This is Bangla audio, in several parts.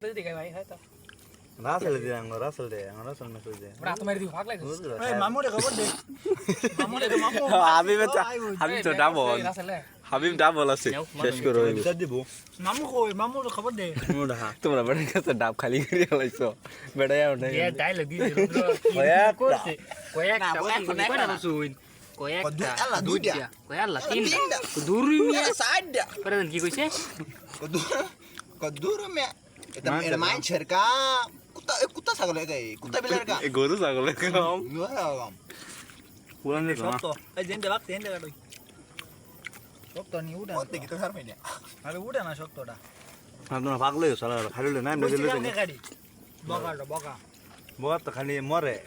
তুই দিকে ভাই হয়তো রাসেল দে আমার রাসেল মেসেজ দে ওরা তোমার দিকে ভাগ লাগে এই মামুরে খবর দে মামুরে তো মামু হাবিব তো ডাবল আসলে হাবিব ডাবল আছে শেষ করো বিচার দিব মামু কই মামুরে খবর দে মুডা তোমরা বেটার কাছে ডাব খালি করে লাইছো বেটা যাও না এ ডায়লগ দিয়ে দিল করছে কয়েকটা কয়টা রসুন কয়েকটা আল্লাহ দুইটা কয় আল্লাহ তিনটা দূরই মিয়া সাইডা পরে কি কইছে কদুর মে এটা এর মাইন cerca কুত্তা ছাগল এই কুত্তা বিলার কা এ গরু ছাগল কাম পুরান দে শক্ত এই জেন্ডে বাক জেন্ডে গাড়ি শক্ত নি উড়া ওতে কি তো হার মাইনা আরে উড়া না শক্তটা আপনারা পাগলে সালা খাইলে না এমনি দিলে গাড়ি বগাটা বগা বগা তো খালি মরে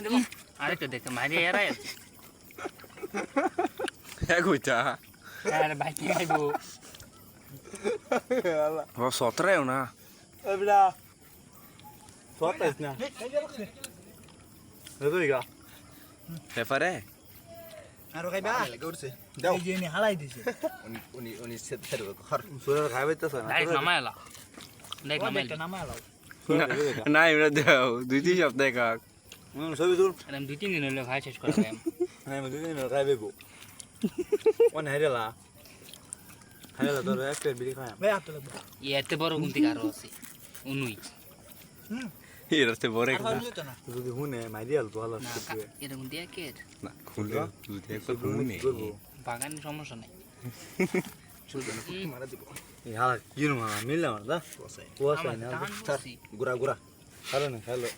দেখো আরেকটা দেখতে মারি এরাই হ্যাঁ কইতা আরে ভাই কি খাইবো ও সতরাও না এবলা সতেজ না রবিগা পেপারে আর খাইবা করছে এই যে নি হালাই দিছে উনি সেট করবে ঘর সুরা খাইবে তো না ডাইরেক্ট নামায়লা ডাইরেক্ট ওদেরটা নামায়লা নামালো না এরা দাও দুই তিন সপ্তাহ কাক সবই তুল এরকম 2-3 দিন হলো খাই শেষ করে দেয় হ্যাঁ দুই দিন খাইবে বো ওন হাইরেলা হাইরেলা তোর একটা বিড়ি খায় ভাই আতো লাগবে এতে বড় গুনতি কারো আছে উনুই এরাতে বড় আর হয় তো না যদি হুনে মাইরিয়াল তো ভালো না আছে এটা গুনতি একের না খুলে দুধে একবার ঘুমনে বাগান সমস্যা নাই মারা দিব ইয়া কি না মিললা না ওয়াসাই না টান বসি। গুরা গুরা খালো না খালো